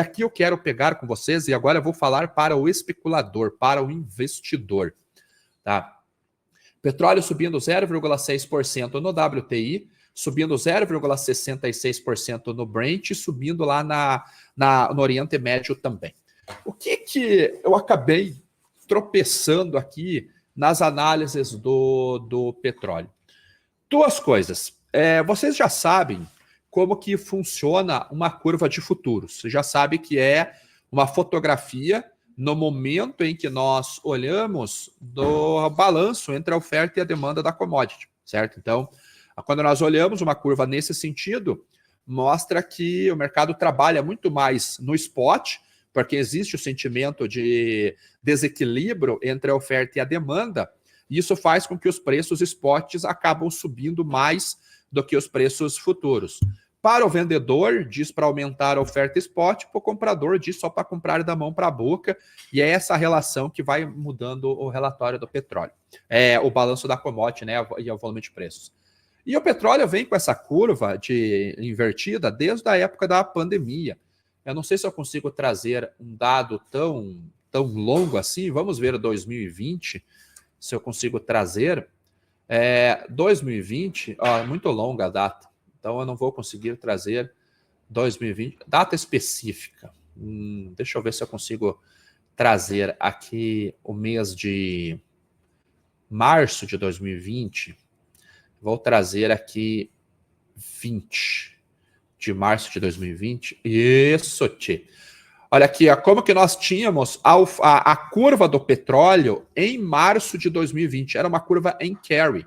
aqui eu quero pegar com vocês, e agora eu vou falar para o especulador, para o investidor. Tá? Petróleo subindo 0,6% no WTI, subindo 0,66% no Brent, subindo lá no Oriente Médio também. O que eu acabei tropeçando aqui nas análises do petróleo? Duas coisas. Vocês já sabem como que funciona uma curva de futuros. Você já sabe que é uma fotografia no momento em que nós olhamos do balanço entre a oferta e a demanda da commodity, certo? Então, quando nós olhamos uma curva nesse sentido, mostra que o mercado trabalha muito mais no spot, porque existe o sentimento de desequilíbrio entre a oferta e a demanda, e isso faz com que os preços spots acabam subindo mais do que os preços futuros. Para o vendedor, diz para aumentar a oferta spot, para o comprador, diz só para comprar da mão para a boca, e é essa relação que vai mudando o relatório do petróleo. O balanço da commodity, né, e o volume de preços. E o petróleo vem com essa curva invertida desde a época da pandemia. Eu não sei se eu consigo trazer um dado tão longo assim. Vamos ver 2020, se eu consigo trazer. 2020, muito longa a data, então eu não vou conseguir trazer 2020, data específica. Deixa eu ver se eu consigo trazer aqui o mês de março de 2020. Vou trazer aqui 20 de março de 2020. Isso, tchê. Olha aqui, como que nós tínhamos a curva do petróleo em março de 2020. Era uma curva em carry.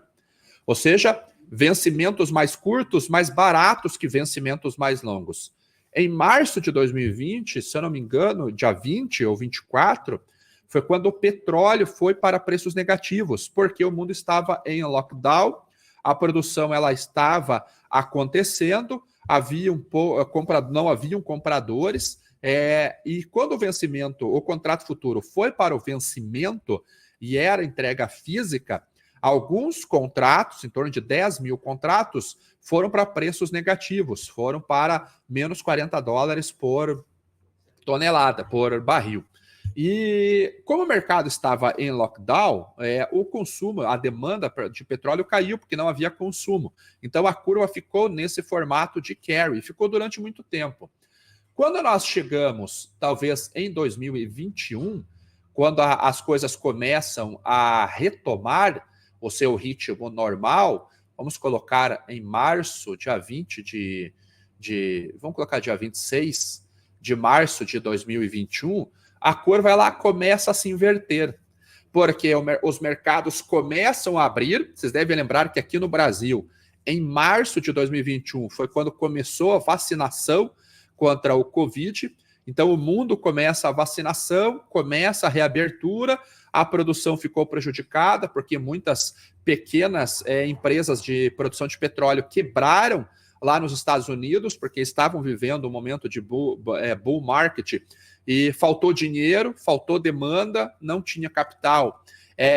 Ou seja, vencimentos mais curtos, mais baratos que vencimentos mais longos. Em março de 2020, se eu não me engano, dia 20 ou 24, foi quando o petróleo foi para preços negativos, porque o mundo estava em lockdown, a produção ela estava acontecendo, não haviam compradores, e quando o contrato futuro foi para o vencimento e era entrega física, alguns contratos, em torno de 10 mil contratos, foram para preços negativos, foram para menos $40 por tonelada, por barril. E como o mercado estava em lockdown, o consumo, a demanda de petróleo caiu porque não havia consumo. Então a curva ficou nesse formato de carry, ficou durante muito tempo. Quando nós chegamos, talvez em 2021, quando as coisas começam a retomar o seu ritmo normal, vamos colocar em março, dia 20 vamos colocar dia 26 de março de 2021, a curva ela começa a se inverter, porque os mercados começam a abrir. Vocês devem lembrar que aqui no Brasil, em março de 2021, foi quando começou a vacinação contra o Covid. Então o mundo começa a vacinação, começa a reabertura, a produção ficou prejudicada, porque muitas pequenas empresas de produção de petróleo quebraram lá nos Estados Unidos, porque estavam vivendo um momento de bull market, e faltou dinheiro, faltou demanda, não tinha capital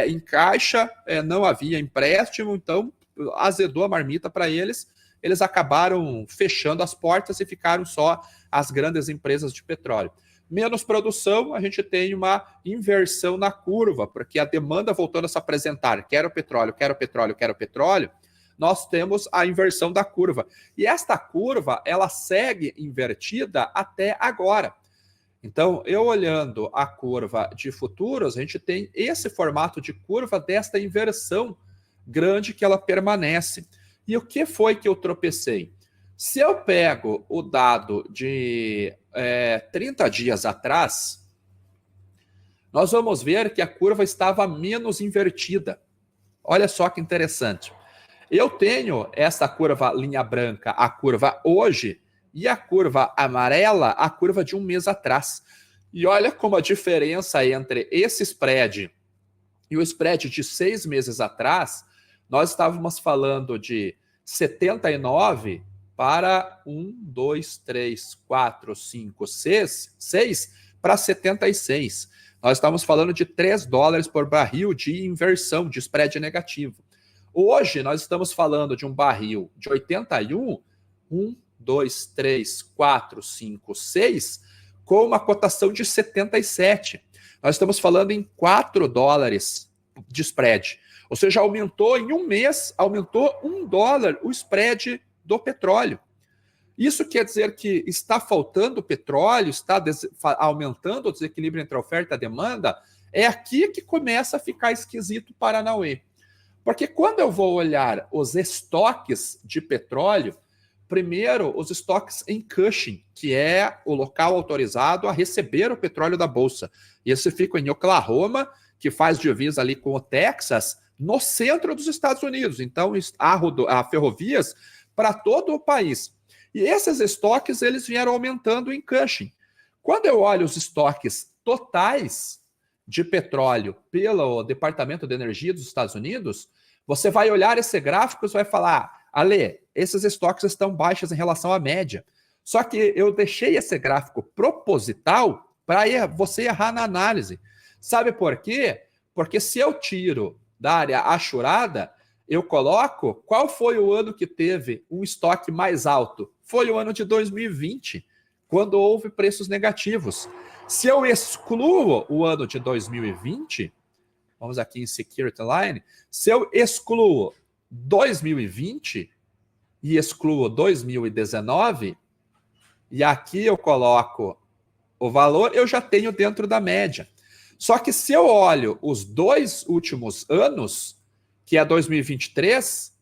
em caixa, não havia empréstimo, então azedou a marmita para eles. Eles acabaram fechando as portas e ficaram só as grandes empresas de petróleo. Menos produção, a gente tem uma inversão na curva, porque a demanda voltando a se apresentar, quero petróleo, quero petróleo, quero petróleo, nós temos a inversão da curva. E esta curva, ela segue invertida até agora. Então, eu olhando a curva de futuros, a gente tem esse formato de curva desta inversão grande que ela permanece. E o que foi que eu tropecei? Se eu pego o dado de 30 dias atrás, nós vamos ver que a curva estava menos invertida. Olha só que interessante. Eu tenho essa curva linha branca, a curva hoje, e a curva amarela, a curva de um mês atrás. E olha como a diferença entre esse spread e o spread de 6 meses atrás, nós estávamos falando de 79 para 1, 2, 3, 4, 5, 6 para 76. Nós estamos falando de $3 por barril de inversão, de spread negativo. Hoje, nós estamos falando de um barril de 81, 1, 2, 3, 4, 5, 6, com uma cotação de 77. Nós estamos falando em 4 dólares de spread. Ou seja, aumentou em um mês, aumentou $1 o spread do petróleo. Isso quer dizer que está faltando petróleo, está aumentando o desequilíbrio entre a oferta e a demanda? É aqui que começa a ficar esquisito o Paranauê. Porque quando eu vou olhar os estoques de petróleo, primeiro, os estoques em Cushing, que é o local autorizado a receber o petróleo da Bolsa. Esse fica em Oklahoma, que faz divisa ali com o Texas, no centro dos Estados Unidos. Então, há ferrovias para todo o país. E esses estoques, eles vieram aumentando em Cushing. Quando eu olho os estoques totais de petróleo pelo Departamento de Energia dos Estados Unidos, você vai olhar esse gráfico e vai falar, Ale, esses estoques estão baixos em relação à média. Só que eu deixei esse gráfico proposital para você errar na análise. Sabe por quê? Porque se eu tiro da área achurada, eu coloco qual foi o ano que teve um estoque mais alto. Foi o ano de 2020, quando houve preços negativos. Se eu excluo o ano de 2020, vamos aqui em Security Line, se eu excluo 2020 e excluo 2019, e aqui eu coloco o valor, eu já tenho dentro da média. Só que se eu olho os 2 últimos anos, que é 2023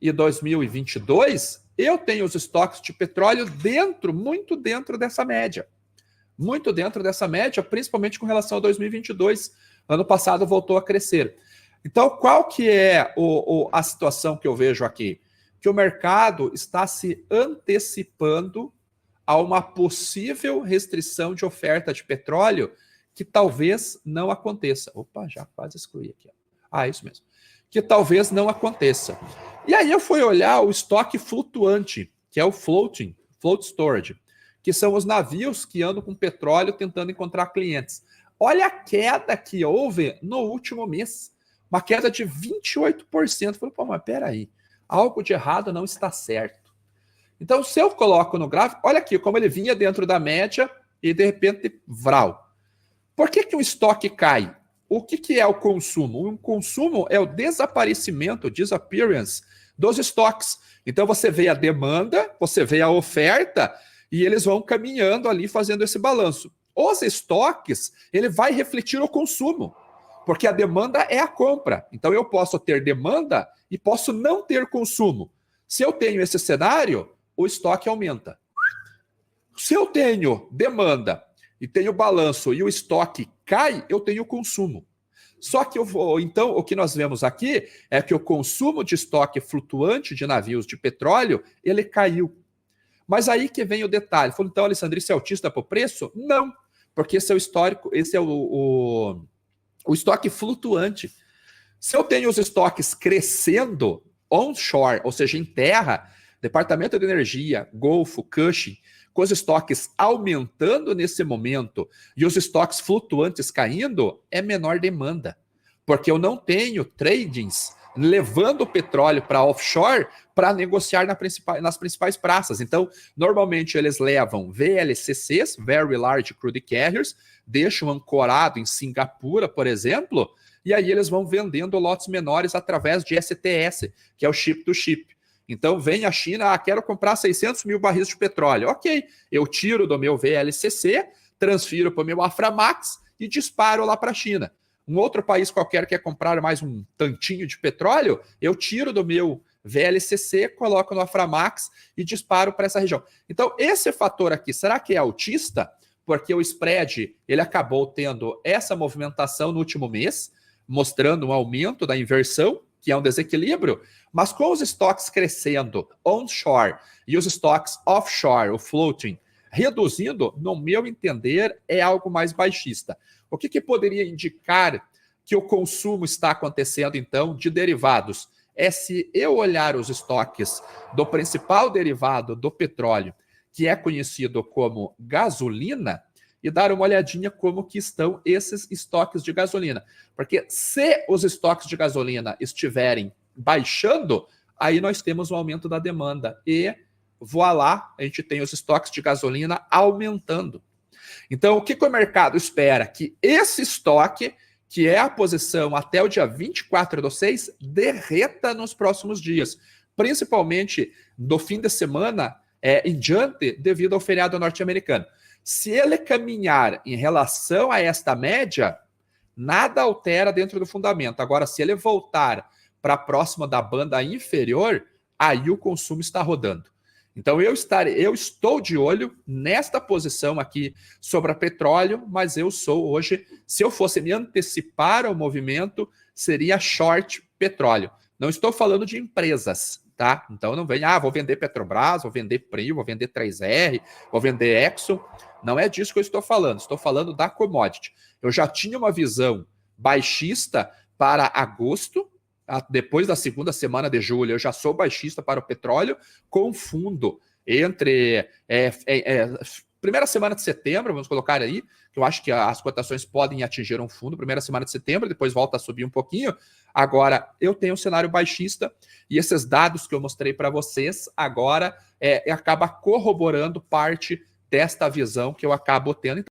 e 2022, eu tenho os estoques de petróleo muito dentro dessa média. Muito dentro dessa média, principalmente com relação a 2022. Ano passado voltou a crescer. Então, qual que é a situação que eu vejo aqui? Que o mercado está se antecipando a uma possível restrição de oferta de petróleo que talvez não aconteça. Opa, já quase excluí aqui. Isso mesmo. Que talvez não aconteça. E aí eu fui olhar o estoque flutuante, que é o float storage, que são os navios que andam com petróleo tentando encontrar clientes. Olha a queda que houve no último mês. Uma queda de 28%. Eu falei, mas peraí, algo de errado não está certo. Então, se eu coloco no gráfico, olha aqui como ele vinha dentro da média e de repente, vral. Por que o estoque cai? O que é o consumo? O consumo é o desaparecimento, disappearance dos estoques. Então você vê a demanda, você vê a oferta e eles vão caminhando ali fazendo esse balanço. Os estoques, ele vai refletir o consumo, porque a demanda é a compra. Então eu posso ter demanda e posso não ter consumo. Se eu tenho esse cenário, o estoque aumenta. Se eu tenho demanda e tenho balanço e o estoque cai, eu tenho consumo. Só que então, o que nós vemos aqui é que o consumo de estoque flutuante de navios de petróleo, ele caiu. Mas aí que vem o detalhe. Falou, então, Alessandro, isso é autista para o preço? Não, porque esse é o histórico, esse é o estoque flutuante. Se eu tenho os estoques crescendo onshore, ou seja, em terra, Departamento de Energia, Golfo, Cushing, com os estoques aumentando nesse momento e os estoques flutuantes caindo, é menor demanda. Porque eu não tenho tradings levando o petróleo para offshore para negociar nas principais praças. Então, normalmente eles levam VLCCs, Very Large Crude Carriers, deixam ancorado em Singapura, por exemplo, e aí eles vão vendendo lotes menores através de STS, que é o Ship to Ship. Então, vem a China, quero comprar 600 mil barris de petróleo. Ok, eu tiro do meu VLCC, transfiro para o meu Aframax e disparo lá para a China. Um outro país qualquer quer comprar mais um tantinho de petróleo, eu tiro do meu VLCC, coloco no Aframax e disparo para essa região. Então, esse fator aqui, será que é autista? Porque o spread, ele acabou tendo essa movimentação no último mês, mostrando um aumento da inversão, que é um desequilíbrio, mas com os estoques crescendo onshore e os estoques offshore, o floating, reduzindo, no meu entender, é algo mais baixista. O que poderia indicar que o consumo está acontecendo, então, de derivados? É se eu olhar os estoques do principal derivado do petróleo, que é conhecido como gasolina, e dar uma olhadinha como que estão esses estoques de gasolina. Porque se os estoques de gasolina estiverem baixando, aí nós temos um aumento da demanda. E, voilá, a gente tem os estoques de gasolina aumentando. Então, o que o mercado espera? Que esse estoque, que é a posição até o dia 24/6, derreta nos próximos dias, principalmente do fim de semana em diante, devido ao feriado norte-americano. Se ele caminhar em relação a esta média, nada altera dentro do fundamento. Agora, se ele voltar para próximo da banda inferior, aí o consumo está rodando. Então, eu estou de olho nesta posição aqui sobre a petróleo, mas eu sou hoje, se eu fosse me antecipar ao movimento, seria short petróleo. Não estou falando de empresas, tá? Então, não venha, vou vender Petrobras, vou vender Prio, vou vender 3R, vou vender Exxon. Não é disso que eu estou falando. Estou falando da commodity. Eu já tinha uma visão baixista para agosto, depois da segunda semana de julho, eu já sou baixista para o petróleo, com fundo entre primeira semana de setembro, vamos colocar aí, que eu acho que as cotações podem atingir um fundo, primeira semana de setembro, depois volta a subir um pouquinho. Agora, eu tenho um cenário baixista e esses dados que eu mostrei para vocês agora acaba corroborando parte desta visão que eu acabo tendo.